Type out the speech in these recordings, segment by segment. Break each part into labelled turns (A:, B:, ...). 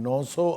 A: 900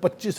A: 25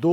A: 2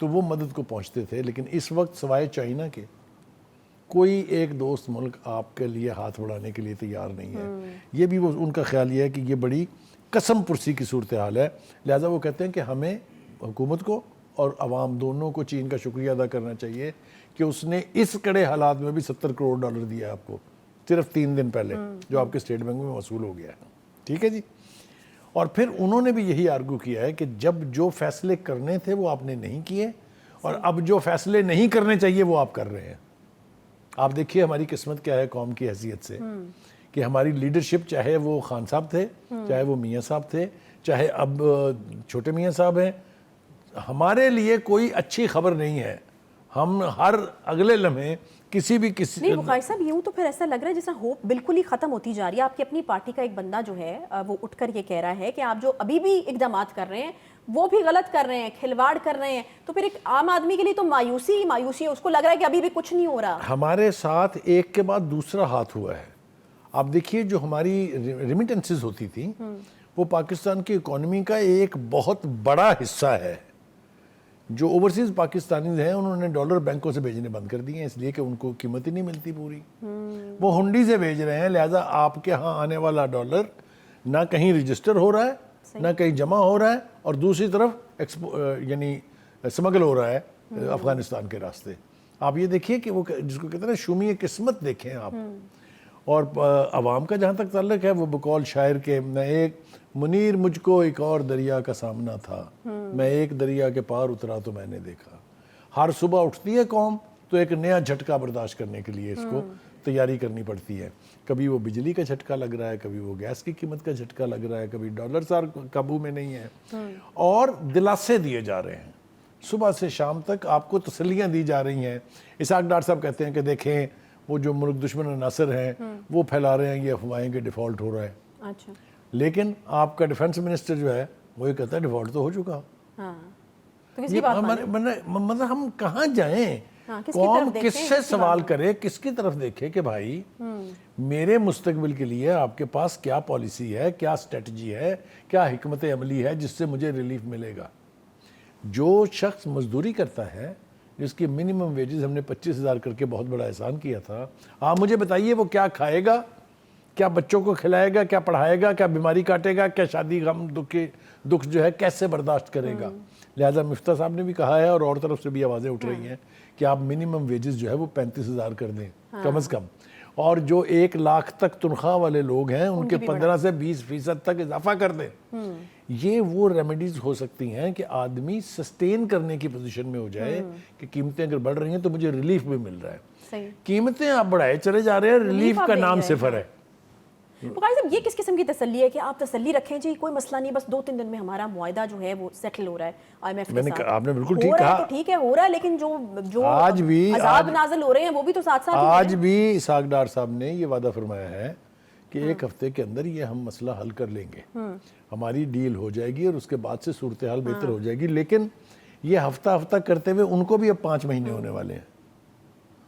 A: تو وہ مدد کو پہنچتے تھے. لیکن اس وقت سوائے چائنا کے کوئی ایک دوست ملک آپ کے لیے ہاتھ بڑھانے کے لیے تیار نہیں ہے. یہ بھی وہ ان کا خیال یہ ہے کہ یہ بڑی قسم پرسی کی صورتحال ہے. لہٰذا وہ کہتے ہیں کہ ہمیں حکومت کو اور عوام دونوں کو چین کا شکریہ ادا کرنا چاہیے کہ اس نے اس کڑے حالات میں بھی $70 کروڑ دیا آپ کو صرف 3 دن پہلے, جو آپ کے اسٹیٹ بینک میں وصول ہو گیا ہے. ٹھیک ہے جی. اور پھر انہوں نے بھی یہی آرگو کیا ہے کہ جب جو فیصلے کرنے تھے وہ آپ نے نہیں کیے, اور اب جو فیصلے نہیں کرنے چاہیے وہ آپ کر رہے ہیں. آپ دیکھیے ہماری قسمت کیا ہے قوم کی حیثیت سے, کہ ہماری لیڈرشپ, چاہے وہ خان صاحب تھے, چاہے وہ میاں صاحب تھے, چاہے اب چھوٹے میاں صاحب ہیں, ہمارے لیے کوئی اچھی خبر نہیں ہے. ہم ہر اگلے لمحے کسی
B: نہیں بخاری صاحب, یوں تو پھر ایسا لگ رہا ہے جیسا ہوپ بالکل ہی ختم ہوتی جا رہی ہے. آپ کی اپنی پارٹی کا ایک بندہ جو ہے وہ اٹھ کر یہ کہہ رہا ہے کہ آپ جو ابھی بھی اقدامات کر رہے ہیں وہ بھی غلط کر رہے ہیں, کھلواڑ کر رہے ہیں. تو پھر ایک عام آدمی کے لیے تو مایوسی ہے, اس کو لگ رہا ہے کہ ابھی بھی کچھ نہیں ہو رہا.
A: ہمارے ساتھ ایک کے بعد دوسرا ہاتھ ہوا ہے. آپ دیکھیے جو ہماری ریمیٹنسز ہوتی تھی وہ پاکستان کی اکانومی کا ایک بہت بڑا حصہ ہے. جو اوورسیز پاکستانیز ہیں انہوں نے ڈالر بینکوں سے بھیجنے بند کر دیے ہیں, اس لیے کہ ان کو قیمت ہی نہیں ملتی پوری. وہ ہنڈی سے بھیج رہے ہیں, لہٰذا آپ کے ہاں آنے والا ڈالر نہ کہیں رجسٹر ہو رہا ہے, نہ کہیں جمع ہو رہا ہے, اور دوسری طرف یعنی سمگل ہو رہا ہے افغانستان کے راستے. آپ یہ دیکھیے کہ وہ جس کو کہتے ہیں نا شومی قسمت دیکھیں آپ. اور عوام کا جہاں تک تعلق ہے وہ بقول شاعر کے, میں ایک منیر مجھ کو ایک اور دریا کا سامنا تھا, میں ایک دریا کے پار اترا تو میں نے دیکھا. ہر صبح اٹھتی ہے قوم تو ایک نیا جھٹکا برداشت کرنے کے لیے اس کو تیاری کرنی پڑتی ہے. کبھی وہ بجلی کا جھٹکا لگ رہا ہے, کبھی وہ گیس کی قیمت کا جھٹکا لگ رہا ہے, کبھی ڈالر سار قابو میں نہیں ہے, اور دلاسے دیے جا رہے ہیں. صبح سے شام تک آپ کو تسلیاں دی جا رہی ہیں. اسحاق ڈار صاحب کہتے ہیں کہ دیکھیں وہ جو ملک دشمن عناصر ہیں وہ پھیلا رہے ہیں یہ افواہیں کہ ڈیفالٹ ہو رہا ہے.
B: اچھا,
A: لیکن آپ کا ڈیفنس منسٹر جو ہے وہ یہ کہتا ہے ڈیفالٹ تو ہو چکا. مطلب ہم کہاں جائیں, قوم کس سے سوال کرے, کس کی طرف دیکھے کہ بھائی میرے مستقبل کے لیے آپ کے پاس کیا پالیسی ہے, کیا اسٹریٹجی ہے, کیا حکمت عملی ہے جس سے مجھے ریلیف ملے گا. جو شخص مزدوری کرتا ہے, جس کی منیمم ویجز ہم نے 25,000 کر کے بہت بڑا احسان کیا تھا, آپ مجھے بتائیے وہ کیا کھائے گا, کیا بچوں کو کھلائے گا, کیا پڑھائے گا, کیا بیماری کاٹے گا, کیا شادی غم دکھ جو ہے کیسے برداشت کرے گا. لہٰذا مفتیٰ صاحب نے بھی کہا ہے اور طرف سے بھی آوازیں اٹھ رہی ہیں کہ آپ منیمم ویجز جو ہے وہ 35,000 کر دیں کم از کم, اور جو 1 لاکھ تک تنخواہ والے لوگ ہیں ان کے 15 سے 20% تک اضافہ کر دیں. یہ وہ ریمیڈیز ہو سکتی ہیں کہ آدمی سسٹین کرنے کی پوزیشن میں ہو جائے کہ قیمتیں اگر بڑھ رہی ہیں تو مجھے ریلیف بھی مل رہا ہے. قیمتیں آپ بڑھائے چلے جا رہے ہیں, ریلیف کا نام صفر ہے.
B: بخاری صاحب, یہ کس قسم کی تسلی ہے کہ آپ تسلی رکھیں جی کوئی مسئلہ نہیں, بس 2-3 دن میں ہمارا معاہدہ جو ہے وہ سیٹل ہو رہا ہے IMF کے ساتھ.
A: آپ نے بالکل ٹھیک کہا,
B: ٹھیک ہے ہو رہا ہے, لیکن جو
A: آج بھی
B: عذاب نازل ہو رہے ہیں وہ بھی تو ساتھ ساتھ
A: آج بھی اسحاق ڈار صاحب نے یہ وعدہ فرمایا ہے کہ 1 ہفتے کے اندر یہ ہم مسئلہ حل کر لیں گے, ہماری ڈیل ہو جائے گی اور اس کے بعد سے صورتحال بہتر ہو جائے گی. لیکن یہ ہفتہ کرتے ہوئے ان کو بھی اب 5 مہینے ہونے والے ہیں.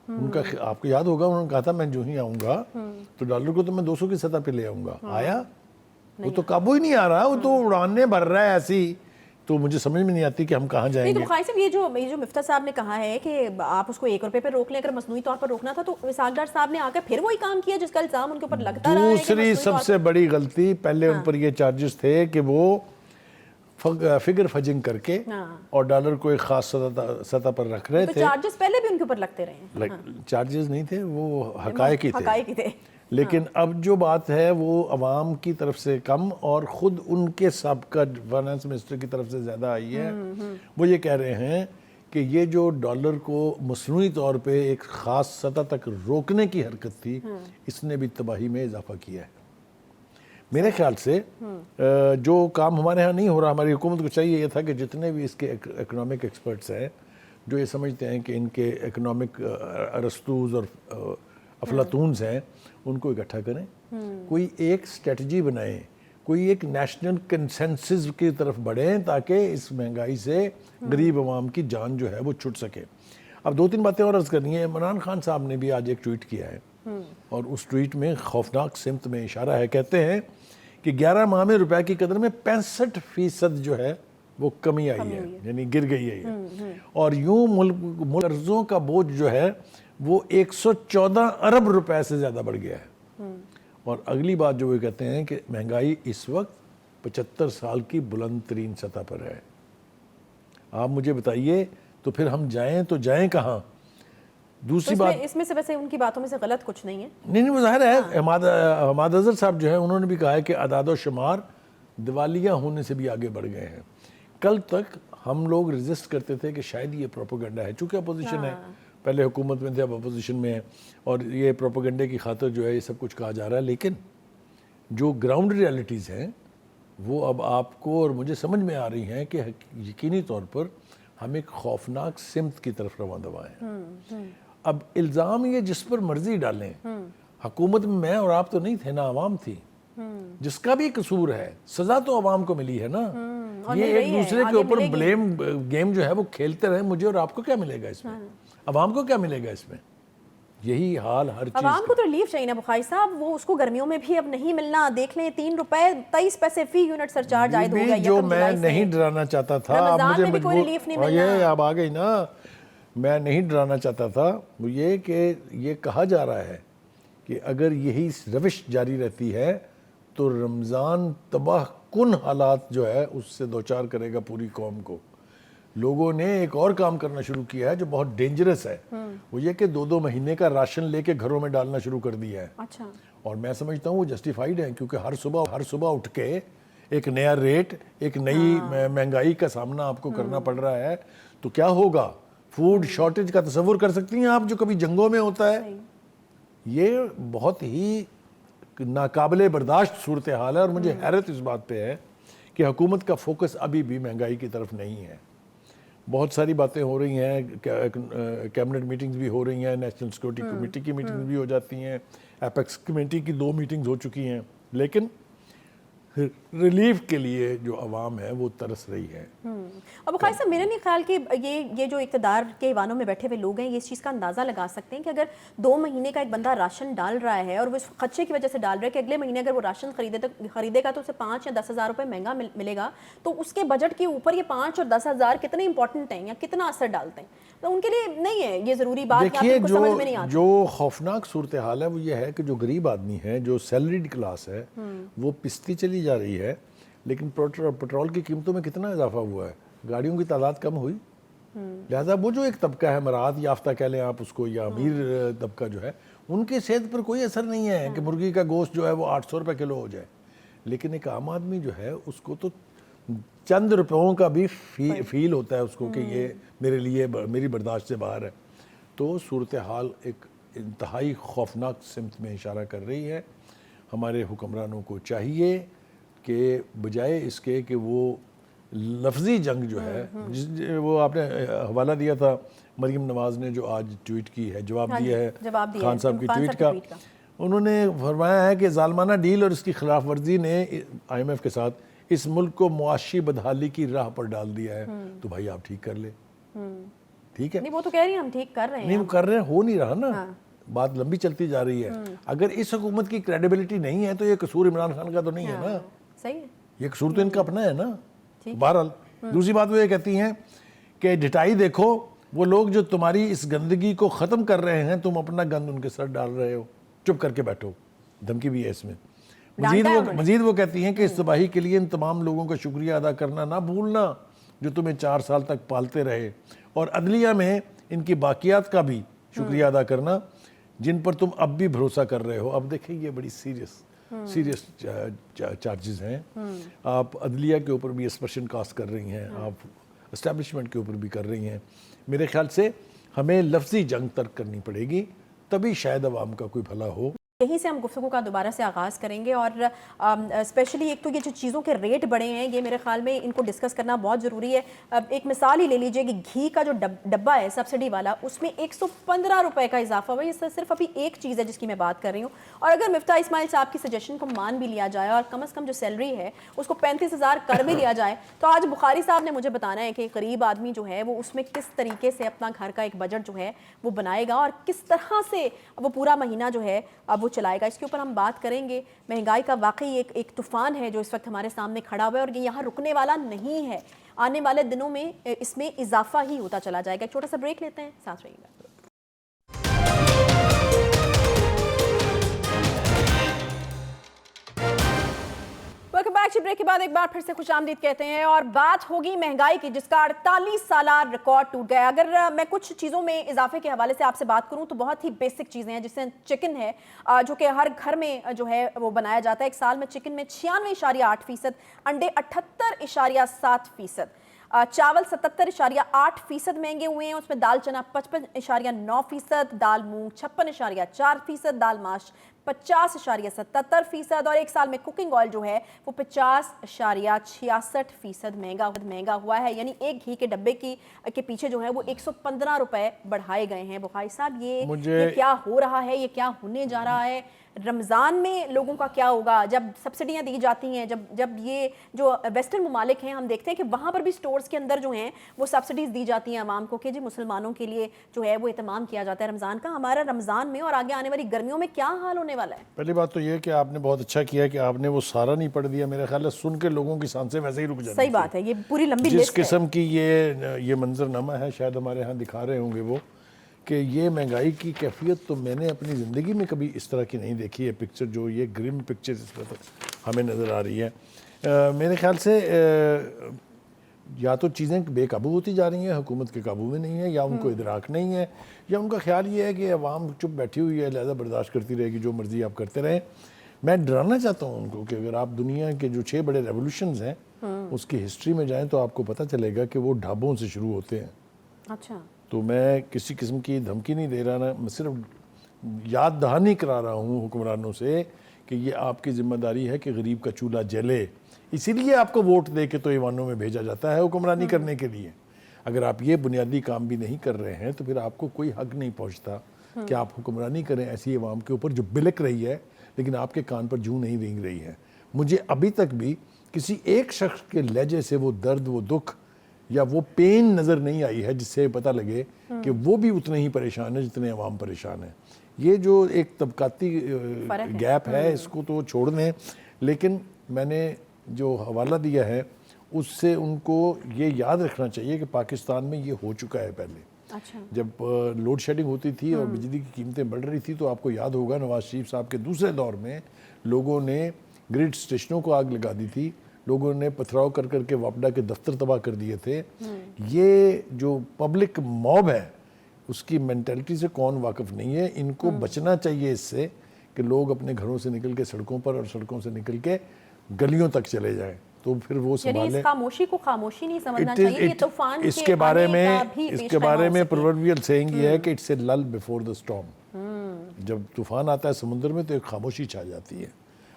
A: ان کا آپ کو یاد ہوگا انہوں نے کہا تھا میں جو ہی آؤں گا تو ڈالر کو تو میں 200 کی سطح پہ لے آؤں گا. آیا وہ تو قابو ہی نہیں آ رہا, وہ تو اڑانے بھر رہا ہے ایسی. تو مجھے سمجھ میں نہیں آتی کہ ہم کہاں جائیں گے.
B: تو بخاری صاحب یہ جو مفتیٰ صاحب نے کہا ہے کہ آپ اس کو $1 پہ روک لیں, اگر مصنوعی طور پر روکنا تھا تو اسحاق ڈار صاحب نے آ کر پھر وہی کام کیا جس کا الزام ان کے اوپر لگتا رہا ہے.
A: دوسری سب سے بڑی غلطی, پہلے ان پر یہ چارجز تھے کہ وہ فگر فجنگ کر کے اور ڈالر کو ایک خاص سطح پر رکھ رہے تھے.
B: چارجز پہلے بھی ان کے اوپر لگتے رہے ہیں.
A: چارجز نہیں تھے, وہ حقائق ہی تھے. لیکن اب جو بات ہے وہ عوام کی طرف سے کم اور خود ان کے سابقہ فائنانس منسٹر کی طرف سے زیادہ آئی ہے. وہ یہ کہہ رہے ہیں کہ یہ جو ڈالر کو مصنوعی طور پہ ایک خاص سطح تک روکنے کی حرکت تھی, اس نے بھی تباہی میں اضافہ کیا ہے. میرے خیال سے جو کام ہمارے ہاں نہیں ہو رہا, ہماری حکومت کو چاہیے یہ تھا کہ جتنے بھی اس کے اکنامک ایکسپرٹس ہیں جو یہ سمجھتے ہیں کہ ان کے اکنامک ارسطوز اور افلاطونز ہیں, ان کو اکٹھا کریں, کوئی ایک اسٹریٹجی بنائیں, کوئی ایک نیشنل کنسنسس کی طرف بڑھیں تاکہ اس مہنگائی سے غریب عوام کی جان جو ہے وہ چھٹ سکے. اب 2-3 باتیں اور عرض کرنی ہے. عمران خان صاحب نے بھی آج ایک ٹویٹ کیا ہے اور اس ٹویٹ میں خوفناک سمت میں اشارہ ہے. کہتے ہیں کہ 11 ماہ میں روپے کی قدر میں 65% جو ہے وہ کمی آئی ہے، یعنی گر گئی ہے، اور یوں ملک قرضوں کا بوجھ جو ہے وہ 114 ارب روپے سے زیادہ بڑھ گیا ہے۔ اور اگلی بات جو وہ کہتے ہیں کہ مہنگائی اس وقت 75 سال کی بلند ترین سطح پر ہے۔ آپ مجھے بتائیے تو پھر ہم جائیں تو جائیں کہاں؟ دوسری بات
B: اس میں سے ویسے ان کی باتوں میں سے غلط کچھ نہیں ہے۔
A: نہیں وہ ظاہر ہے، حماد اظہر صاحب جو ہیں انہوں نے بھی کہا ہے کہ اعداد و شمار دیوالیہ ہونے سے بھی آگے بڑھ گئے ہیں۔ کل تک ہم لوگ ریزسٹ کرتے تھے کہ شاید یہ پروپیگنڈا ہے، چونکہ اپوزیشن ہے، پہلے حکومت میں تھے اب اپوزیشن میں ہے، اور یہ پروپیگنڈے کی خاطر جو ہے یہ سب کچھ کہا جا رہا ہے، لیکن جو گراؤنڈ ریالٹیز ہیں وہ اب آپ کو اور مجھے سمجھ میں آ رہی ہیں کہ یقینی طور پر ہم ایک خوفناک سمت کی طرف رواں دواں ہیں۔ اب الزام یہ جس پر مرضی ڈالیں، حکومت میں اور آپ تو نہیں تھے نا، عوام تھی، جس کا بھی قصور ہے سزا تو عوام کو ملی ہے نا۔ یہ ایک دوسرے کے اوپر بلیم گیم جو ہے وہ کھیلتے رہے، مجھے اور آپ کو کیا ملے گا اس میں، عوام کو کیا ملے گا اس میں؟ یہی حال ہر چیز
B: عوام کو تو ریلیف چاہیے نا بخاری صاحب، وہ اس کو گرمیوں میں بھی اب نہیں ملنا۔ دیکھ لیں 3 روپے 23 پیسے فی یونٹ سرچارج عائد ہو گیا
A: جو میں نہیں ڈرانا چاہتا تھا،
B: رمضان میں بھی کوئی ریلیف نہیں ملنا۔
A: یہ اب آ گئی نا، میں نہیں ڈرانا چاہتا تھا وہ یہ کہ یہ کہا جا رہا ہے کہ اگر یہی روش جاری رہتی ہے تو رمضان تباہ کن حالات جو ہے اس سے دوچار کرے گا پوری قوم کو۔ لوگوں نے ایک اور کام کرنا شروع کیا ہے جو بہت ڈینجرس ہے، وہ یہ کہ 2 مہینے کا راشن لے کے گھروں میں ڈالنا شروع کر دیا ہے۔
B: اچھا،
A: اور میں سمجھتا ہوں وہ جسٹیفائیڈ ہے، کیونکہ ہر صبح اٹھ کے ایک نیا ریٹ، ایک نئی مہنگائی کا سامنا آپ کو کرنا پڑ رہا ہے، تو کیا ہوگا؟ فوڈ شارٹیج کا تصور کر سکتی ہیں آپ جو کبھی جنگوں میں ہوتا ہے؟ یہ بہت ہی ناقابل برداشت صورتحال ہے، اور مجھے حیرت اس بات پہ ہے کہ حکومت کا فوکس ابھی بھی مہنگائی کی طرف نہیں ہے۔ بہت ساری باتیں ہو رہی ہیں، کیبنٹ میٹنگز بھی ہو رہی ہیں، نیشنل سیکورٹی کمیٹی کی میٹنگز بھی ہو جاتی ہیں، ایپیکس کمیٹی کی 2 میٹنگز ہو چکی ہیں، لیکن ریلیف کے لیے جو عوام ہے وہ ترس رہی ہے۔
B: اب بخاری صاحب میرا نہیں خیال کہ یہ جو اقتدار کے ایوانوں میں بیٹھے ہوئے لوگ ہیں یہ اس چیز کا اندازہ لگا سکتے ہیں کہ اگر 2 مہینے کا ایک بندہ راشن ڈال رہا ہے اور وہ اس خدشے کی وجہ سے ڈال رہا ہے کہ اگلے مہینے اگر وہ راشن خریدے گا تو اسے 5 یا 10 ہزار روپے مہنگا ملے گا، تو اس کے بجٹ کے اوپر یہ 5 اور 10 ہزار کتنے امپورٹنٹ ہیں یا کتنا اثر ڈالتے ہیں؟ تو ان کے لیے نہیں ہے یہ ضروری بات،
A: دیکھیے جو خوفناک صورتحال ہے وہ یہ ہے کہ جو غریب آدمی ہے، جو سیلریڈ کلاس ہے، وہ پستی چلی جا رہی ہے، لیکن پیٹرول کی قیمتوں میں کتنا اضافہ ہوا ہے؟ گاڑیوں کی تعداد کم ہوئی، لہذا وہ جو ایک طبقہ ہے مراعات یافتہ کہہ لیں آپ اس کو، یا امیر طبقہ جو ہے، ان کے صحت پر کوئی اثر نہیں ہے کہ مرغی کا گوشت جو ہے وہ 800 روپے کلو ہو جائے، لیکن ایک عام آدمی جو ہے اس کو تو چند روپیوں کا بھی فیل ہوتا ہے اس کو کہ یہ میرے لیے میری برداشت سے باہر ہے۔ تو صورتحال ایک انتہائی خوفناک سمت میں اشارہ کر رہی ہے۔ ہمارے حکمرانوں کو چاہیے کہ بجائے اس کے کہ وہ لفظی جنگ جو ہے، وہ آپ نے حوالہ دیا تھا مریم نواز نے جو آج ٹویٹ کی ہے، جواب دیا ہے خان صاحب کی ٹویٹ کا، انہوں نے فرمایا ہے کہ ظالمانہ ڈیل اور اس کی خلاف ورزی نے IMF کے ساتھ اس ملک کو معاشی بدحالی کی راہ پر ڈال دیا ہے، تو بھائی آپ ٹھیک کر لیں۔ ٹھیک ہے،
B: نہیں وہ تو کہہ رہی ہیں ہم ٹھیک کر رہے ہیں،
A: نہیں وہ کر رہے ہیں، ہو نہیں رہا نا، بات لمبی چلتی جا رہی ہے۔ اگر اس حکومت کی کریڈیبلٹی نہیں ہے تو یہ قصور عمران خان کا تو نہیں ہے نا،
B: صحیح ہے،
A: یہ قصور تو ان کا اپنا ہے نا۔ بہرحال دوسری بات وہ یہ کہتی ہیں کہ ڈٹائی دیکھو، وہ لوگ جو تمہاری اس گندگی کو ختم کر رہے ہیں تم اپنا گند ان کے سر ڈال رہے ہو، چپ کر کے بیٹھو۔ دھمکی بھی ہے اس میں۔ مزید وہ کہتی ہیں کہ اس تباہی کے لیے ان تمام لوگوں کا شکریہ ادا کرنا نہ بھولنا جو تمہیں 4 سال تک پالتے رہے، اور عدلیہ میں ان کی باقیات کا بھی شکریہ ادا کرنا جن پر تم اب بھی بھروسہ کر رہے ہو۔ اب دیکھیں یہ بڑی سیریس چارجز ہیں، آپ عدلیہ کے اوپر بھی اسپرشن کاسٹ کر رہی ہیں، آپ اسٹیبلشمنٹ کے اوپر بھی کر رہی ہیں۔ میرے خیال سے ہمیں لفظی جنگ ترک کرنی پڑے گی، تبھی شاید عوام کا کوئی بھلا ہو۔
B: یہیں سے ہم گفتگو کا دوبارہ سے آغاز کریں گے، اور اسپیشلی ایک تو یہ جو چیزوں کے ریٹ بڑھے ہیں یہ میرے خیال میں ان کو ڈسکس کرنا بہت ضروری ہے۔ ایک مثال ہی لے لیجئے کہ گھی کا جو ڈبہ ہے سبسڈی والا، اس میں 115 روپے کا اضافہ ہوا۔ یہ صرف ابھی ایک چیز ہے جس کی میں بات کر رہی ہوں، اور اگر مفتاح اسماعیل صاحب کی سجیشن کو مان بھی لیا جائے اور کم از کم جو سیلری ہے اس کو 35,000 کر بھی لیا جائے، تو آج بخاری صاحب نے مجھے بتانا ہے کہ غریب آدمی جو ہے وہ اس میں کس طریقے سے اپنا گھر کا ایک بجٹ جو ہے وہ بنائے گا، اور کس طرح سے وہ پورا مہینہ جو ہے اب وہ چلائے گا. اس کے اوپر ہم بات کریں گے. مہنگائی کا واقعی ایک طوفان ہے جو اس وقت ہمارے سامنے کھڑا ہوا ہے اور یہ یہاں رکنے والا نہیں ہے. آنے والے دنوں میں اس میں اضافہ ہی ہوتا چلا جائے گا. ایک چھوٹا سا بریک لیتے ہیں, ساتھ رہیے گا. Welcome back. بریک کے بعد ایک بار پھر سے خوش آمدید کہتے ہیں اور بات ہوگی مہنگائی کی جس کا 48 سالہ ریکارڈ ٹوٹ گیا. اگر میں کچھ چیزوں میں اضافے کے حوالے سے آپ سے بات کروں تو بہت ہی بیسک چیزیں ہیں, جیسے چکن ہے جو کہ ہر گھر میں جو ہے وہ بنایا جاتا ہے. ایک سال میں چکن میں 96.8%, انڈے 78.7%, چاول 77.8% مہنگے ہوئے ہیں. اس میں دال چنا 55.9%, دال مونگ 56.4%, دال ماش 50.77%, اور ایک سال میں کوکنگ آئل جو ہے وہ 50.66% مہنگا ہوا ہے. یعنی ایک گھی کے ڈبے کے پیچھے جو ہے وہ 115 روپے بڑھائے گئے ہیں. بخاری صاحب یہ کیا ہو رہا ہے, یہ کیا ہونے جا رہا ہے؟ رمضان میں لوگوں کا کیا ہوگا جب سبسڈیاں دی جاتی ہیں, جب یہ جو ویسٹرن ممالک ہیں ہم دیکھتے ہیں کہ وہاں پر بھی سٹورز کے اندر جو ہیں وہ سبسڈیز دی جاتی ہیں عوام کو کہ جی مسلمانوں کے لیے جو ہے وہ اہتمام کیا جاتا ہے رمضان کا. ہمارا رمضان میں اور آگے آنے والی گرمیوں میں کیا حال ہونے والا ہے؟
A: پہلی بات تو یہ کہ آپ نے بہت اچھا کیا کہ آپ نے وہ سارا نہیں پڑھ دیا. میرے خیال ہے سن کے لوگوں کی سانسیں ویسے ہی رک جاتی.
B: صحیح بات ہے, یہ پوری لمبی
A: جس
B: لسٹ ہے.
A: قسم کی یہ منظرنامہ ہے, شاید ہمارے ہاں دکھا رہے ہوں گے وہ, کہ یہ مہنگائی کی کیفیت تو میں نے اپنی زندگی میں کبھی اس طرح کی نہیں دیکھی ہے. پکچر جو یہ گرم پکچر اس وقت ہمیں نظر آ رہی ہے, میرے خیال سے یا تو چیزیں بے قابو ہوتی جا رہی ہیں, حکومت کے قابو میں نہیں ہے, یا ان کو ادراک نہیں ہے, یا ان کا خیال یہ ہے کہ عوام چپ بیٹھی ہوئی ہے لہذا برداشت کرتی رہے گی, جو مرضی آپ کرتے رہیں. میں ڈرانا چاہتا ہوں ان کو کہ اگر آپ دنیا کے جو 6 بڑے ریولوشنز ہیں اس کی ہسٹری میں جائیں تو آپ کو پتہ چلے گا کہ وہ ڈھابوں سے شروع ہوتے ہیں.
B: اچھا,
A: تو میں کسی قسم کی دھمکی نہیں دے رہا, میں صرف یاد دہانی کرا رہا ہوں حکمرانوں سے کہ یہ آپ کی ذمہ داری ہے کہ غریب کا چولہا جلے. اسی لیے آپ کو ووٹ دے کے تو ایوانوں میں بھیجا جاتا ہے حکمرانی کرنے کے لیے. اگر آپ یہ بنیادی کام بھی نہیں کر رہے ہیں تو پھر آپ کو کوئی حق نہیں پہنچتا کہ آپ حکمرانی کریں ایسی عوام کے اوپر جو بلک رہی ہے لیکن آپ کے کان پر جوں نہیں رینگ رہی ہے. مجھے ابھی تک بھی کسی ایک شخص کے لہجے سے وہ درد, وہ دکھ یا وہ پین نظر نہیں آئی ہے جس سے پتہ لگے کہ وہ بھی اتنے ہی پریشان ہیں جتنے عوام پریشان ہیں. یہ جو ایک طبقاتی گیپ ہے اس کو تو چھوڑ دیں, لیکن میں نے جو حوالہ دیا ہے اس سے ان کو یہ یاد رکھنا چاہیے کہ پاکستان میں یہ ہو چکا ہے پہلے.
B: اچھا,
A: جب لوڈ شیڈنگ ہوتی تھی اور بجلی کی قیمتیں بڑھ رہی تھی تو آپ کو یاد ہوگا نواز شریف صاحب کے دوسرے دور میں لوگوں نے گریڈ اسٹیشنوں کو آگ لگا دی تھی, لوگوں نے پتھراؤ کر کر کے واپڈا کے دفتر تباہ کر دیے تھے. یہ جو پبلک موب ہے اس کی مینٹلٹی سے کون واقف نہیں ہے. ان کو بچنا چاہیے اس سے کہ لوگ اپنے گھروں سے نکل کے سڑکوں پر اور سڑکوں سے نکل کے گلیوں تک چلے جائیں, تو پھر وہ سنبھالیں.
B: اس خاموشی کو خاموشی نہیں سمجھنا چاہیے. یہ طوفان
A: اس کے بارے میں پرووربیل سینگ یہ ہے کہ it's a Lal before the storm. جب طوفان آتا ہے سمندر میں تو ایک خاموشی چھا جاتی ہے.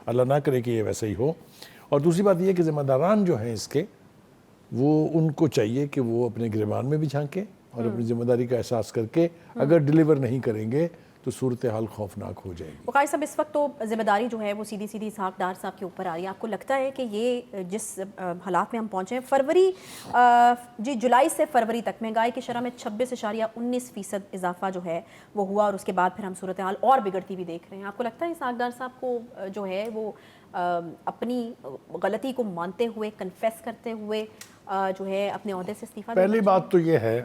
A: اللہ نہ کرے کہ یہ ویسا ہی ہو. اور دوسری بات یہ کہ ذمہ داران جو ہیں اس کے, وہ ان کو چاہیے کہ وہ اپنے گریبان میں بھی جھانکیں اور اپنی ذمہ داری کا احساس کر کے اگر ڈیلیور نہیں کریں گے تو صورتحال خوفناک ہو جائے گی.
B: بخاری صاحب, اس وقت تو ذمہ داری جو ہے وہ سیدھی اسحاق ڈار صاحب کے اوپر آ رہی ہے. آپ کو لگتا ہے کہ یہ جس حالات میں ہم پہنچے ہیں جولائی سے فروری تک مہنگائی کی شرح میں 26.19% اضافہ جو ہے وہ ہوا, اور اس کے بعد پھر ہم صورتحال اور بگڑتی بھی دیکھ رہے ہیں. آپ کو لگتا ہے اسحاق ڈار صاحب کو جو ہے وہ اپنی غلطی کو مانتے ہوئے, کنفیس کرتے ہوئے جو ہے اپنے عہدے سے استعفیٰ دینا؟
A: پہلی بات تو یہ ہے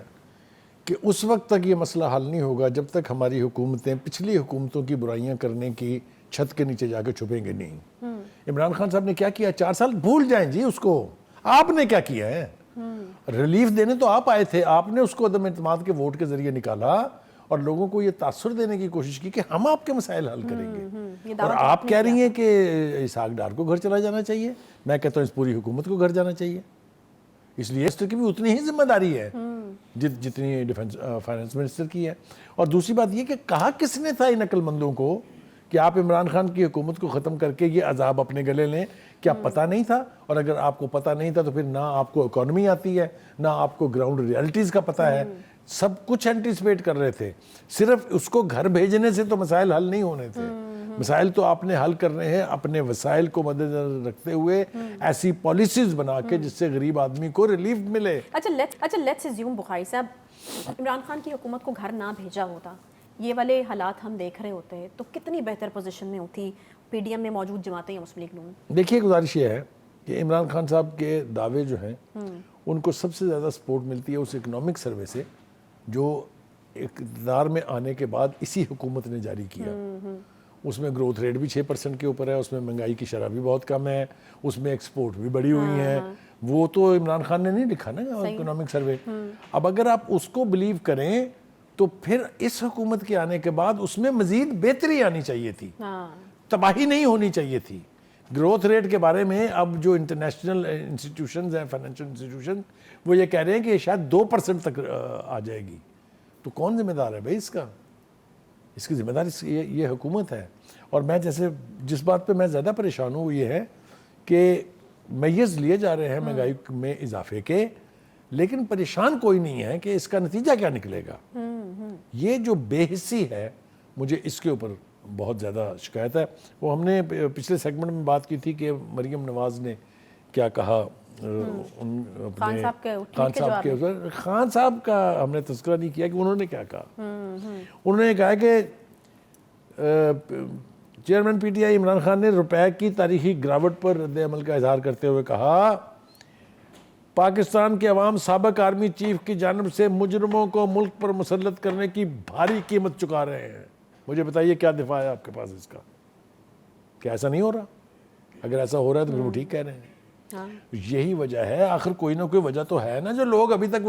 A: کہ اس وقت تک یہ مسئلہ حل نہیں ہوگا جب تک ہماری حکومتیں پچھلی حکومتوں کی برائیاں کرنے کی چھت کے نیچے جا کے چھپیں گے نہیں. عمران خان صاحب نے کیا کیا 4 سال بھول جائیں جی اس کو. آپ نے کیا کیا ہے؟ ریلیف دینے تو آپ آئے تھے, آپ نے اس کو عدم اعتماد کے ووٹ کے ذریعے نکالا اور لوگوں کو یہ تاثر دینے کی کوشش کی کہ ہم آپ کے مسائل حل کریں گے. اور آپ کہہ رہی ہیں کہ اسحاق ڈار کو گھر چلا جانا چاہیے. میں کہتا ہوں اس پوری حکومت کو گھر جانا چاہیے. اس لیے اس کی بھی اتنی ہی ذمہ داری ہے جتنی فائنانس منسٹر کی ہے. اور دوسری بات یہ کہ کہا کس نے تھا ان عقل مندوں کو کہ آپ عمران خان کی حکومت کو ختم کر کے یہ عذاب اپنے گلے لیں؟ کیا پتہ نہیں تھا؟ اور اگر آپ کو پتہ نہیں تھا تو پھر نہ آپ کو اکانومی آتی ہے, نہ آپ کو گراؤنڈ ریالٹیز کا پتہ ہے. سب کچھ اینٹیسپیٹ کر رہے تھے. صرف اس کو گھر بھیجنے سے تو مسائل حل نہیں ہونے تھے. مسائل تو آپ نے حل کرنے ہیں اپنے وسائل کو مد نظر رکھتے ہوئے, ایسی پالیسیز بنا کے جس سے غریب آدمی کو ریلیف ملے.
B: اچھا لیٹس اسیوم بخاری صاحب عمران خان کی حکومت کو گھر نہ بھیجا ہوتا, یہ والے حالات ہم دیکھ رہے ہوتے ہیں تو کتنی بہتر پوزیشن میں ہوتی پی ڈی ایم میں موجود جماعتیں یا مسلم لیگ نون؟
A: دیکھیے گزارش یہ ہے کہ عمران خان صاحب کے دعوے جو ہیں ان کو سب سے زیادہ سپورٹ ملتی ہے اس اکنامک سروے سے جو اقتدار میں آنے کے بعد اسی حکومت نے جاری کیا. اس میں گروتھ ریٹ بھی 6% کے اوپر ہے, اس میں مہنگائی کی شرح بھی بہت کم ہے, اس میں ایکسپورٹ بھی بڑی ہوئی ہیں. وہ تو عمران خان نے نہیں لکھا نا اکنامک سروے. اب اگر آپ اس کو بلیو کریں تو پھر اس حکومت کے آنے کے بعد اس میں مزید بہتری آنی چاہیے تھی, تباہی نہیں ہونی چاہیے تھی. گروتھ ریٹ کے بارے میں اب جو انٹرنیشنل انسٹیٹیوشنز ہیں, فائنینشیل انسٹیٹیوشن, وہ یہ کہہ رہے ہیں کہ شاید 2% تک آ جائے گی. تو کون ذمہ دار ہے بھائی اس کا؟ اس کی ذمہ دار یہ حکومت ہے. اور میں جس بات پہ میں زیادہ پریشان ہوں وہ یہ ہے کہ میز لیے جا رہے ہیں مہنگائی میں اضافے کے, لیکن پریشان کوئی نہیں ہے کہ اس کا نتیجہ کیا نکلے گا. یہ جو بے حسی ہے مجھے اس کے اوپر بہت زیادہ شکایت ہے. وہ ہم نے پچھلے سیگمنٹ میں بات کی تھی کہ مریم نواز نے کیا کہا
B: خان
A: صاحب کا ہم نے تذکرہ نہیں کیا کہ انہوں نے کیا کہا. انہوں نے کہا کہ chairman P T I Imran Khan نے روپے کی تاریخی گراوٹ پر رد عمل کا اظہار کرتے ہوئے کہا پاکستان کے عوام سابق آرمی چیف کی جانب سے مجرموں کو ملک پر مسلط کرنے کی بھاری قیمت چکا رہے ہیں. مجھے بتائیے کیا دفاع ہے آپ کے پاس اس کا؟ کیا ایسا نہیں ہو رہا؟ اگر ایسا ہو رہا ہے تو پھر وہ ٹھیک کہہ رہے ہیں. یہی وجہ ہے, آخر کوئی نہ کوئی وجہ تو ہے نا جو لوگ ابھی تک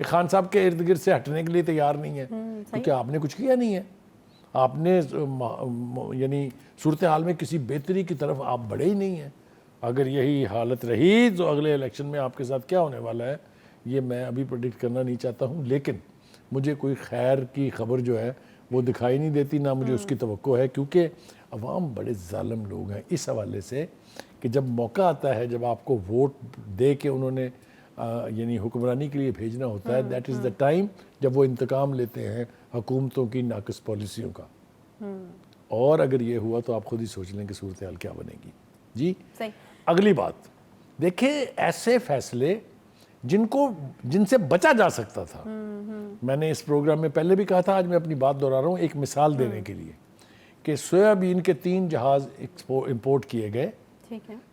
A: خان صاحب کے ارد گرد سے ہٹنے کے لیے تیار نہیں ہے, کیونکہ آپ نے کچھ کیا نہیں ہے. آپ نے یعنی صورتحال میں کسی بہتری کی طرف آپ بڑھے ہی نہیں ہیں. اگر یہی حالت رہی تو اگلے الیکشن میں آپ کے ساتھ کیا ہونے والا ہے یہ میں ابھی پریڈکٹ کرنا نہیں چاہتا ہوں, لیکن مجھے کوئی خیر کی خبر جو ہے وہ دکھائی نہیں دیتی, نہ مجھے اس کی توقع ہے, کیونکہ عوام بڑے ظالم لوگ ہیں اس حوالے سے کہ جب موقع آتا ہے, جب آپ کو ووٹ دے کے انہوں نے یعنی حکمرانی کے لیے بھیجنا ہوتا ہے, دیٹ از دا ٹائم جب وہ انتقام لیتے ہیں حکومتوں کی ناقص پالیسیوں کا. اور اگر یہ ہوا تو آپ خود ہی سوچ لیں کہ صورتحال کیا بنے گی. جی اگلی بات دیکھیں, ایسے فیصلے جن سے بچا جا سکتا تھا, میں نے اس پروگرام میں پہلے بھی کہا تھا, آج میں اپنی بات دہرا رہا ہوں ایک مثال دینے کے لیے, کہ سویابین کے 3 جہاز امپورٹ کیے گئے.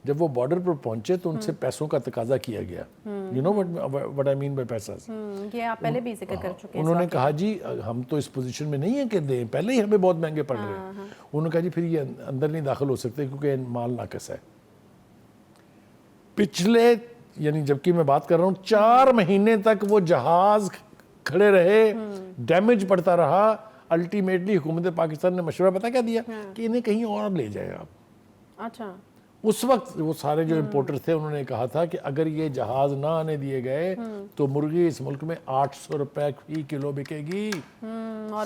A: جب وہ بارڈر پر پہنچے تو ان سے پیسوں کا تقاضا کیا گیا. You know what I mean by pieces.
B: یہ آپ پہلے بھی ذکر کر چکے ہیں.
A: انہوں نے کہا جی ہم تو اس پوزیشن میں نہیں ہیں کہ دیں, پہلے ہی ہمیں بہت مہنگے پڑ رہے ہیں. انہوں نے کہا جی پھر یہ اندر نہیں داخل ہو سکتے کیونکہ مال ناقص ہے. پچھلے یعنی جبکہ میں بات کر رہا ہوں 4 مہینے تک وہ جہاز کھڑے رہے, ڈیمیج پڑتا رہا. الٹیمیٹلی حکومت پاکستان نے مشورہ پتہ کیا دیا کہ انہیں کہیں اور لے جائیں آپ.
B: اچھا.
A: اس وقت وہ سارے جو امپورٹر تھے انہوں نے کہا تھا کہ اگر یہ جہاز نہ آنے دیے گئے تو مرغی اس ملک میں 800 روپے فی کلو بکے گی.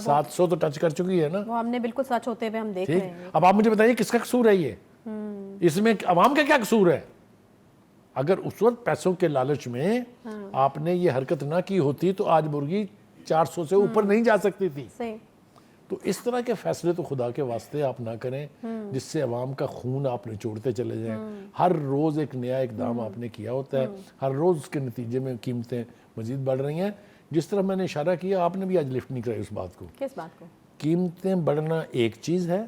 A: 700 تو ٹچ کر چکی ہے نا.
B: وہ ہم نے بالکل سچ ہوتے ہوئے ہم دیکھ رہے ہیں.
A: اب آپ مجھے بتائیے کس کا قصور ہے یہ؟ اس میں عوام کا کیا قصور ہے؟ اگر اس وقت پیسوں کے لالچ میں آپ نے یہ حرکت نہ کی ہوتی تو آج مرغی 400 سے اوپر نہیں جا سکتی تھی. تو اس طرح کے فیصلے تو خدا کے واسطے آپ نہ کریں جس سے عوام کا خون آپ نچوڑتے چلے جائیں. ہر روز ایک نیا اقدام آپ نے کیا ہوتا ہے, ہر روز اس کے نتیجے میں قیمتیں مزید بڑھ رہی ہیں. جس طرح میں نے اشارہ کیا, آپ نے بھی آج لفٹ نہیں کرائی اس بات کو.
B: کس بات کو؟
A: قیمتیں بڑھنا ایک چیز ہے,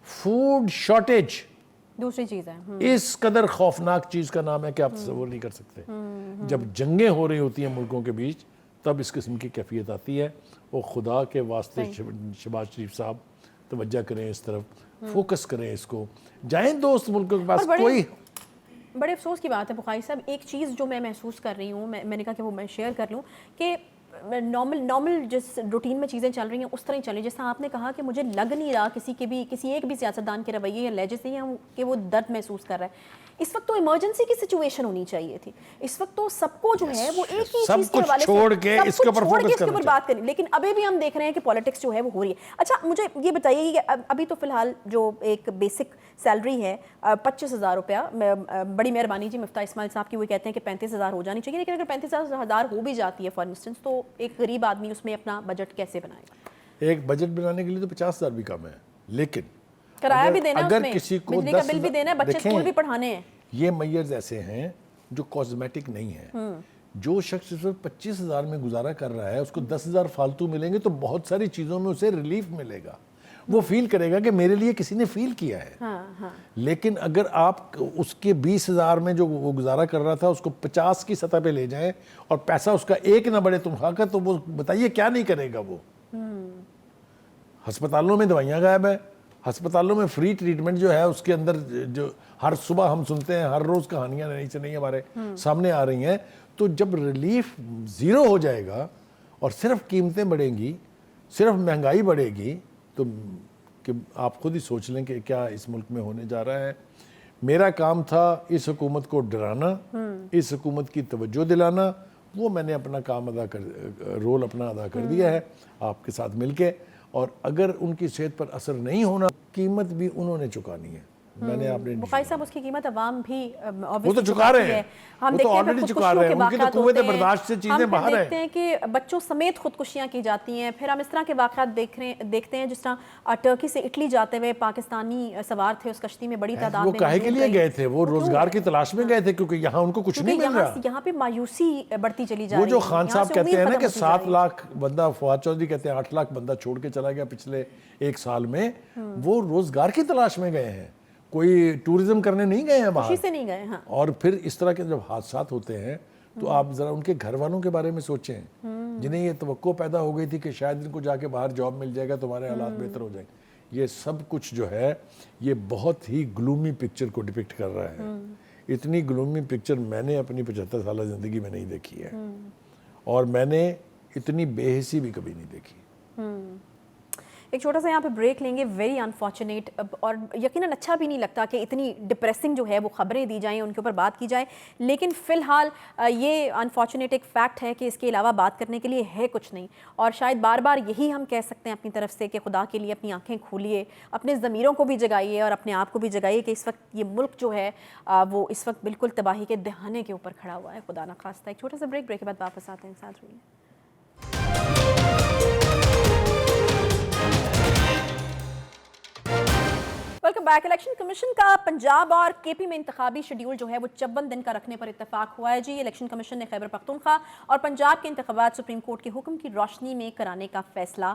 A: فوڈ شارٹیج
B: دوسری چیز ہے.
A: اس قدر خوفناک چیز کا نام ہے کہ آپ تصور نہیں کر سکتے. جب جنگیں ہو رہی ہوتی ہیں ملکوں کے بیچ تب اس قسم کی کیفیت آتی ہے. وہ خدا کے واسطے شہباز شریف صاحب توجہ کریں اس طرف, فوکس کریں اس کو. جائیں دوست ملکوں کے پاس. کوئی
B: بڑے افسوس کی بات ہے بخاری صاحب, ایک چیز جو میں محسوس کر رہی ہوں, میں نے کہا کہ وہ میں شیئر کر لوں, کہ نارمل جس روٹین میں چیزیں چل رہی ہیں اس طرح ہی چل رہی ہیں. جیسا آپ نے کہا کہ مجھے لگ نہیں رہا کسی ایک بھی سیاستدان کے رویے یا لہجے سے کہ وہ درد محسوس کر رہا ہے. اس وقت تو ایمرجنسی کی سچویشن ہونی چاہیے تھی. اس وقت تو سب کو جو ہے وہ ایک ہی چیز کے حوالے سے
A: چھوڑ کے اس کے اوپر فوکس کرنا
B: بات کریں, لیکن ابھی بھی ہم دیکھ رہے ہیں کہ پالیٹکس جو ہے وہ ہو رہی ہے. اچھا مجھے یہ بتائیے کہ ابھی تو فی الحال جو ایک بیسک سیلری ہے 25,000 روپیہ, بڑی مہربانی جی مفتاح اسماعیل صاحب کی, وہ کہتے ہیں کہ 35,000 ہو جانی چاہیے, لیکن اگر 35,000 ہو بھی جاتی ہے فار انسٹنس تو ایک غریب آدمی اس میں اپنا بجٹ کیسے بنائے؟
A: ایک بجٹ بنانے کے لیے تو 50,000 بھی کم ہے, لیکن
B: کرایہ بھی دینا ہے,
A: اگر کسی کو
B: بجلی کا بل بھی دینا ہے, بچے اسکول بھی پڑھانے ہیں.
A: یہ میئرز ایسے ہیں جو کاسمیٹک نہیں ہیں. جو شخص اس وقت 25,000 میں گزارا کر رہا ہے اس کو 10,000 فالتو ملیں گے تو بہت ساری چیزوں میں اسے ریلیف ملے گا, وہ فیل کرے گا کہ میرے لیے کسی نے فیل کیا ہے. لیکن اگر آپ اس کے 20,000 میں جو وہ گزارا کر رہا تھا اس کو 50 کی سطح پہ لے جائیں اور پیسہ اس کا ایک نہ بڑھے تنخواہ کا, تو وہ بتائیے کیا نہیں کرے گا وہ. ہسپتالوں میں دوائیاں غائب ہیں, ہسپتالوں میں فری ٹریٹمنٹ جو ہے اس کے اندر جو ہر صبح ہم سنتے ہیں, ہر روز کہانیاں نئی سے نئی ہمارے سامنے آ رہی ہیں. تو جب ریلیف زیرو ہو جائے گا اور صرف قیمتیں بڑھیں گی, صرف مہنگائی بڑھے گی, تو کہ آپ خود ہی سوچ لیں کہ کیا اس ملک میں ہونے جا رہا ہے. میرا کام تھا اس حکومت کو ڈرانا, اس حکومت کی توجہ دلانا, وہ میں نے اپنا کام رول اپنا ادا کر دیا ہے آپ کے ساتھ مل کے. اور اگر ان کی صحت پر اثر نہیں ہونا, قیمت بھی انہوں نے چکانی ہے. میں نے آپ نے
B: بخاری صاحب اس کی قیمت عوام بھی
A: وہ تو چکا رہے ہیں,
B: ہم
A: وہ تو
B: دیکھتے ہیں
A: آلریڈی چکا رہے ہیں, ان کی تو قوت برداشت سے چیزیں باہر ہیں.
B: دیکھتے ہیں کہ بچوں سمیت خودکشیاں کی جاتی ہیں. پھر ہم اس طرح کے واقعات دیکھتے ہیں جس طرح ٹرکی سے اٹلی جاتے ہوئے پاکستانی سوار تھے اس کشتی میں بڑی تعداد میں.
A: وہ کاہے کے لیے گئے تھے؟ وہ روزگار کی تلاش میں گئے تھے, کیونکہ یہاں ان کو کچھ نہیں مل رہا.
B: یہاں پہ مایوسی بڑھتی چلی جا رہی ہے.
A: وہ جو خان صاحب کہتے ہیں نا کہ 7 لاکھ بندہ, فواد چودھری کہتے ہیں 8 لاکھ بندہ چھوڑ کے چلا گیا پچھلے 1 سال میں, وہ روزگار کی تلاش میں گئے ہیں, کوئی ٹورزم کرنے نہیں گئے ہیں باہر.
B: خوشی سے نہیں گئے. ہاں.
A: اور پھر اس طرح کے جب حادثات ہوتے ہیں تو آپ ذرا ان کے گھر والوں کے بارے میں سوچیں, جنہیں یہ توقع پیدا ہو گئی تھی کہ شاید ان کو جا کے باہر جاب مل جائے گا, تمہارے حالات بہتر ہو جائیں. یہ سب کچھ جو ہے یہ بہت ہی گلومی پکچر کو ڈپکٹ کر رہا ہے. اتنی گلومی پکچر میں نے اپنی 75 سالہ زندگی میں نہیں دیکھی ہے, اور میں نے اتنی بے حسی بھی کبھی نہیں دیکھی.
B: ایک چھوٹا سا یہاں پہ بریک لیں گے. ویری انفارچونیٹ, اور یقیناً اچھا بھی نہیں لگتا کہ اتنی ڈپریسنگ جو ہے وہ خبریں دی جائیں, ان کے اوپر بات کی جائے. لیکن فی الحال یہ انفارچونیٹ ایک فیکٹ ہے کہ اس کے علاوہ بات کرنے کے لیے ہے کچھ نہیں. اور شاید بار بار یہی ہم کہہ سکتے ہیں اپنی طرف سے کہ خدا کے لیے اپنی آنکھیں کھولیے, اپنے ضمیروں کو بھی جگائیے اور اپنے آپ کو بھی جگائیے کہ اس وقت یہ ملک جو ہے وہ اس وقت بالکل تباہی کے دہانے کے اوپر کھڑا ہوا ہے, خدا نخواستہ. ایک چھوٹا سا بریک کے بعد واپس آتے ہیں, ساتھ رہیے. Welcome back. الیکشن کمیشن کا پنجاب اور کے پی میں انتخابی شیڈیول جو ہے وہ 54 دن کا رکھنے پر اتفاق ہوا ہے. جی, الیکشن کمیشن نے خیبر پختونخوا اور پنجاب کے انتخابات سپریم کورٹ کے حکم کی روشنی میں کرانے کا فیصلہ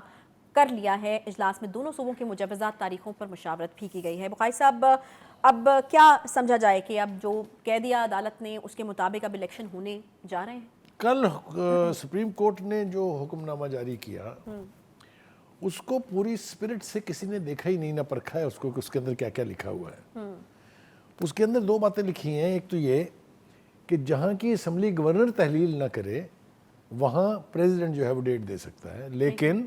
B: کر لیا ہے. اجلاس میں دونوں صوبوں کے مجوزہ تاریخوں پر مشاورت بھی کی گئی ہے. بخاری صاحب, اب کیا سمجھا جائے کہ اب جو کہہ دیا عدالت نے اس کے مطابق اب الیکشن ہونے جا رہے ہیں؟
A: کل سپریم کورٹ نے جو حکم نامہ جاری کیا اس کو پوری اسپرٹ سے کسی نے دیکھا ہی نہیں, نہ پرکھا ہے اس کو کہ اس کے اندر کیا کیا لکھا ہوا ہے. اس کے اندر 2 باتیں لکھی ہیں. ایک تو یہ کہ جہاں کی اسمبلی گورنر تحلیل نہ کرے وہاں پریزیڈنٹ جو ہے وہ ڈیٹ دے سکتا ہے, لیکن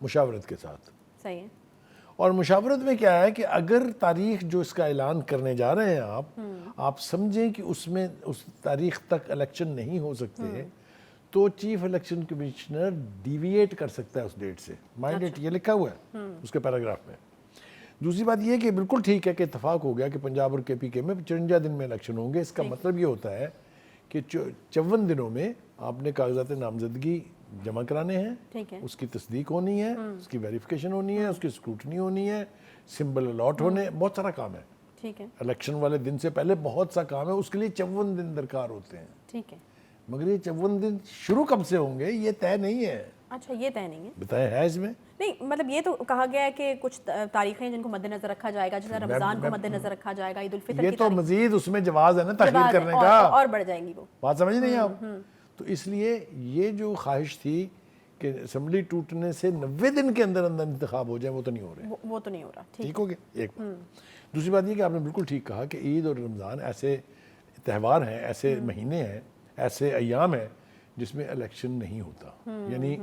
A: مشاورت کے ساتھ.
B: صحیح ہے.
A: اور مشاورت میں کیا ہے کہ اگر تاریخ جو اس کا اعلان کرنے جا رہے ہیں آپ سمجھیں کہ اس میں اس تاریخ تک الیکشن نہیں ہو سکتے, تو چیف الیکشن کمشنر ڈیویٹ کر سکتا ہے اس ڈیٹ سے. مائنڈیٹ یہ لکھا ہوا ہے اس کے پیراگراف میں. دوسری بات یہ کہ بالکل ٹھیک ہے کہ اتفاق ہو گیا کہ پنجاب اور کے پی کے میں 54 دن میں الیکشن ہوں گے. اس کا مطلب یہ ہوتا ہے کہ 54 دنوں میں آپ نے کاغذات نامزدگی جمع کرانے ہیں, اس کی تصدیق ہونی ہے, اس کی ویریفیکیشن ہونی ہے, اس کی اسکروٹنی ہونی ہے, سمبل الاٹ ہونے, بہت سارا کام ہے.
B: ٹھیک ہے.
A: الیکشن والے دن سے پہلے بہت سا کام ہے, اس کے لیے 54 دن درکار ہوتے ہیں.
B: ٹھیک ہے.
A: مگر یہ 54 دن شروع کب سے ہوں گے یہ طے نہیں ہے.
B: اچھا, یہ طے نہیں ہے.
A: بتائیں ہے اس میں
B: نہیں, مطلب یہ تو کہا گیا ہے کہ کچھ تاریخیں جن کو مد نظر رکھا جائے گا, جیسے رمضان کو مد نظر رکھا جائے گا, عید الفطر
A: یہ تو مزید اس میں جواز ہے نا تاخیر کرنے کا,
B: اور بڑھ جائیں گی وہ بات,
A: سمجھ نہیں آپ. تو اس لیے یہ جو خواہش تھی کہ اسمبلی ٹوٹنے سے 90 دن کے اندر اندر انتخاب ہو جائے, وہ تو نہیں ہو رہے.
B: وہ تو نہیں ہو رہا.
A: ٹھیک ہو گیا ایک بات. دوسری بات یہ کہ آپ نے بالکل ٹھیک کہا کہ عید اور رمضان ایسے تہوار ہیں, ایسے مہینے ہیں, ایسے ایام ہیں جس میں الیکشن نہیں ہوتا. یعنی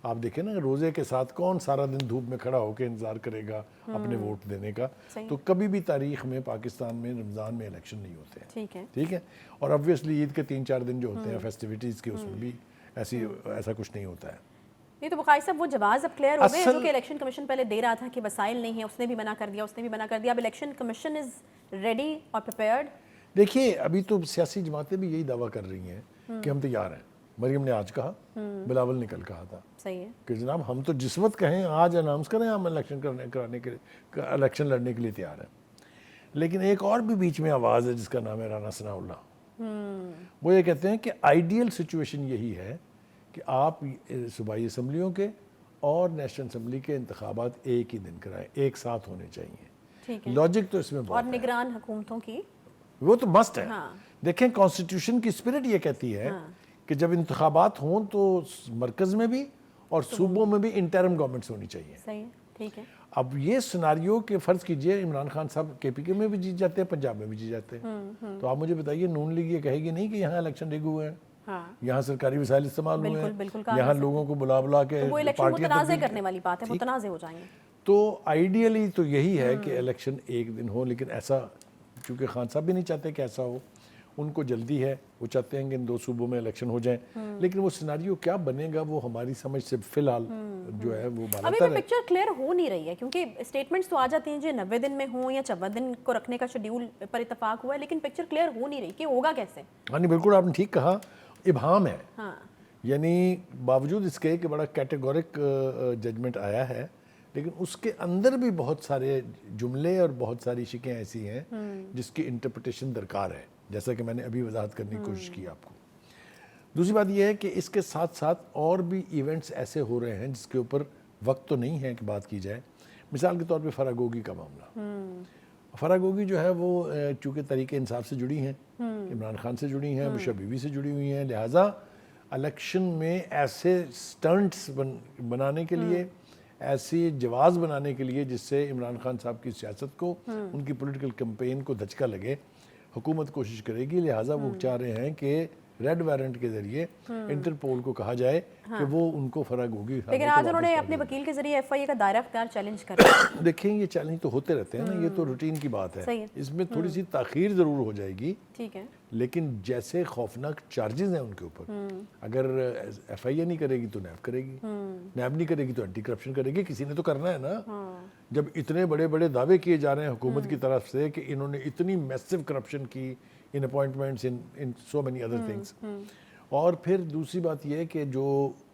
A: آپ دیکھیں نا, روزے کے ساتھ کون سارا دن دھوپ میں کھڑا ہو کے انتظار کرے گا اپنے ووٹ دینے کا. تو کبھی بھی تاریخ میں پاکستان میں رمضان میں الیکشن نہیں ہوتے ہیں. ٹھیک ہے. اور obviously عید کے 3-4 دن جو ہوتے ہیں فیسٹیوٹیز کے, اس میں بھی ایسا کچھ نہیں ہوتا ہے.
B: نہیں تو بخاری صاحب وہ جواز اب کلیئر ہو گئے جو کہ الیکشن کمیشن پہلے دے رہا تھا کہ وسائل نہیں ہیں, اس نے بھی منع کر دیا, اس نے بھی منع کر دیا. اب الیکشن کمیشن از ریڈی اور پریپیئرڈ.
A: دیکھیے ابھی تو سیاسی جماعتیں بھی یہی دعویٰ کر رہی ہیں کہ ہم تیار ہیں. مریم نے آج کہا, بلاول نے کل کہا تھا.
B: صحیح ہے
A: کہ جناب ہم تو جس وقت کہیں آج اناؤنس کریں ہم الیکشن لڑنے کے لیے تیار ہیں. لیکن ایک اور بھی بیچ میں آواز ہے جس کا نام ہے رانا ثناء اللہ. وہ یہ کہتے ہیں کہ آئیڈیل سچویشن یہی ہے کہ آپ صوبائی اسمبلیوں کے اور نیشنل اسمبلی کے انتخابات ایک ہی دن کرائیں، ایک ساتھ ہونے چاہیے. لاجک تو اس میں
B: اور نگران حکومتوں کی
A: وہ تو مسٹ ہے. دیکھیں کانسٹیٹیوشن کی اسپرٹ یہ کہتی ہے کہ جب انتخابات ہوں تو مرکز میں بھی اور صوبوں میں بھی انٹرم گورنمنٹس ہونی چاہیے.
B: صحیح، ٹھیک ہے.
A: اب یہ سناریو کہ فرض کیجئے عمران خان صاحب کے پی کے میں بھی جیت جاتے ہیں، پنجاب میں بھی جیت جاتے ہیں، تو آپ مجھے بتائیے نون لیگ یہ کہے گی نہیں کہ یہاں الیکشن رگ ہوئے ہیں، یہاں سرکاری وسائل استعمال ہوئے ہیں، یہاں لوگوں کو بلا بلا کے
B: وہ الیکشن متنازع کرنے والی بات ہے، متنازع ہو جائیں گے.
A: تو آئیڈیلی تو یہی ہے کہ الیکشن ایک دن ہو، لیکن ایسا چونکہ خان صاحب بھی نہیں چاہتے کہ ایسا ہو، ان کو جلدی ہے، وہ چاہتے ہیں کہ ان 2 صوبوں میں الیکشن ہو جائیں، لیکن وہ سیناریو کیا بنے گا وہ ہماری سمجھ سے فی الحال جو ہے وہ بالا
B: ابھی
A: تر
B: بھی
A: ہے.
B: پکچر کلیئر ہو نہیں رہی ہے کیونکہ اسٹیٹمنٹس تو آ جاتی ہیں جو 90 دن میں ہوں یا 54 دن کو رکھنے کا شیڈیول پر اتفاق ہوا ہے، لیکن پکچر کلیئر ہو نہیں رہی کہ ہوگا کیسے.
A: ہاں نہیں بالکل آپ نے ٹھیک کہا، ابہام ہے. یعنی باوجود اس کے کہ بڑا کیٹیگورک ججمنٹ آیا ہے، لیکن اس کے اندر بھی بہت سارے جملے اور بہت ساری شکیں ایسی ہیں جس کی انٹرپریٹیشن درکار ہے، جیسا کہ میں نے ابھی وضاحت کرنے کی کوشش کی آپ کو. دوسری بات یہ ہے کہ اس کے ساتھ ساتھ اور بھی ایونٹس ایسے ہو رہے ہیں جس کے اوپر وقت تو نہیں ہے کہ بات کی جائے. مثال کے طور پہ فراگوگی کا معاملہ. فراگوگی جو ہے وہ چونکہ تحریک انصاف سے جڑی ہیں، عمران خان سے جڑی ہیں، بشرا بیوی سے جڑی ہوئی ہیں، لہٰذا الیکشن میں ایسے سٹنٹس بنانے کے لیے، ایسی جواز بنانے کے لیے جس سے عمران خان صاحب کی سیاست کو، ان کی پولیٹیکل کیمپین کو دھچکا لگے، حکومت کوشش کرے گی. لہٰذا وہ چاہ رہے ہیں کہ ریڈ وارنٹ کے ذریعے انٹرپول کو کہا جائے کہ وہ ان کو فراگوگی.
B: لیکن آج انہوں نے اپنے وکیل کے ذریعے ایف آئی اے کا دائرہ اختیار چیلنج کر دیا.
A: دیکھیں یہ چیلنج تو ہوتے رہتے ہیں نا، یہ تو روٹین کی بات ہے. اس میں تھوڑی سی تاخیر ضرور ہو جائے گی،
B: ٹھیک ہے،
A: لیکن جیسے خوفناک چارجز ہیں ان کے اوپر، اگر ایف آئی اے نہیں کرے گی تو نیب کرے گی، نیب نہیں کرے گی تو اینٹی کرپشن کرے گی. کسی نے تو کرنا ہے نا. جب اتنے بڑے بڑے دعوے کیے جا رہے ہیں حکومت کی طرف سے کہ انہوں نے اتنی میسو کرپشن کی ان اپوائنٹمنٹس ان سو مینی ادر تھنگس. اور پھر دوسری بات یہ کہ جو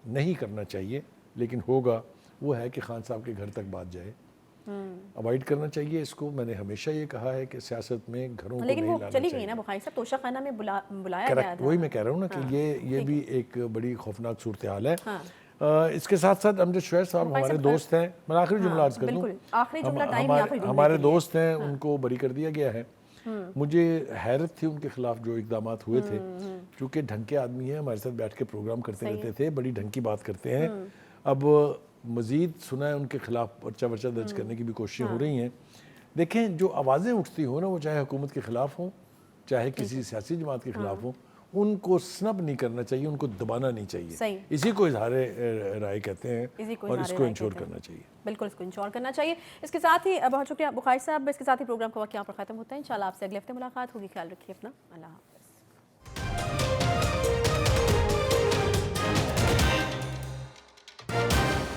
A: نہیں کرنا چاہیے لیکن ہوگا وہ ہے کہ خان صاحب کے گھر تک بات جائے. اوائڈ کرنا چاہیے اس کو. میں نے ہمیشہ یہ کہا ہے کہ سیاست میں گھروں کو نہیں لانا چاہیے.
B: لیکن وہ چلی گئی نا بخاری صاحب، توشہ خانہ میں بلایا گیا تھا.
A: وہی میں کہہ رہا ہوں نا کہ یہ بھی ایک بڑی خوفناک صورتحال ہے. اس کے ساتھ ساتھ امجد شعیب صاحب ہمارے دوست ہیں، میں آخری جملہ عرض کر دوں، ہمارے دوست ہیں، ان کو بری کر دیا گیا ہے. مجھے حیرت تھی ان کے خلاف جو اقدامات ہوئے تھے، چونکہ ڈھنگ کے آدمی ہیں، ہمارے ساتھ بیٹھ کے پروگرام کرتے رہتے تھے، بڑی ڈھنگ کی بات کرتے ہیں. اب مزید سنا ہے ان کے خلاف پرچہ درج کرنے کی بھی کوششیں ہو رہی ہیں. دیکھیں جو آوازیں اٹھتی ہوں نا، وہ چاہے حکومت کے خلاف ہوں، چاہے کسی سیاسی جماعت کے خلاف ہوں، ان کو سنب نہیں کرنا چاہیے، ان کو دبانا نہیں چاہیے. اسی کو اظہار رائے کہتے ہیں اور اس کو انشور کرنا چاہیے.
B: بالکل اس کو انشور کرنا چاہیے. اس کے ساتھ ہی بہت شکریہ بخاری صاحب. اس کے ساتھ ہی پروگرام کا وقت یہاں پر ختم ہوتا ہے. انشاءاللہ آپ سے اگلے ہفتے ملاقات ہوگی. خیال رکھیے اپنا. اللہ حافظ.